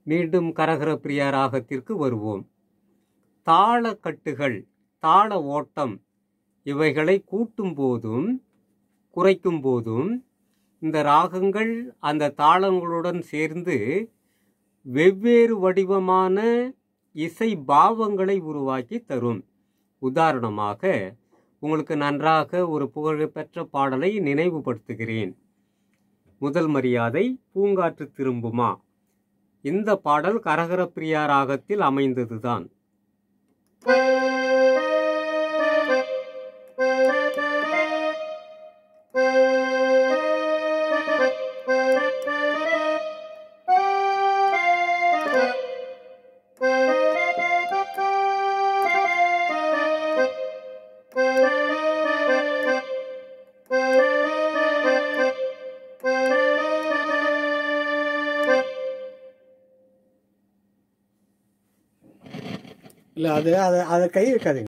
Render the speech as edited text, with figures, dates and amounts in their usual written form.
மீண்டும் கரகர பிரியா ராகத்திற்கு வருவோம். தாளக்கட்டுகள், தாள ஓட்டம் இவைகளை கூட்டும் போதும் குறைக்கும் போதும் இந்த ராகங்கள் அந்த தாளங்களுடன் சேர்ந்து வெவ்வேறு வடிவமான இசை பாவங்களை உருவாக்கி தரும். உதாரணமாக உங்களுக்கு நன்றாக ஒரு புகழ்பெற்ற பாடலை நினைவுபடுத்துகிறேன். முதல் மரியாதை பூங்காற்று திரும்புமா. இந்த பாடல் கரகர பிரியா ராகத்தில் அமைந்ததுதான். இல்லை, அது அதை கை வைக்காதீங்க.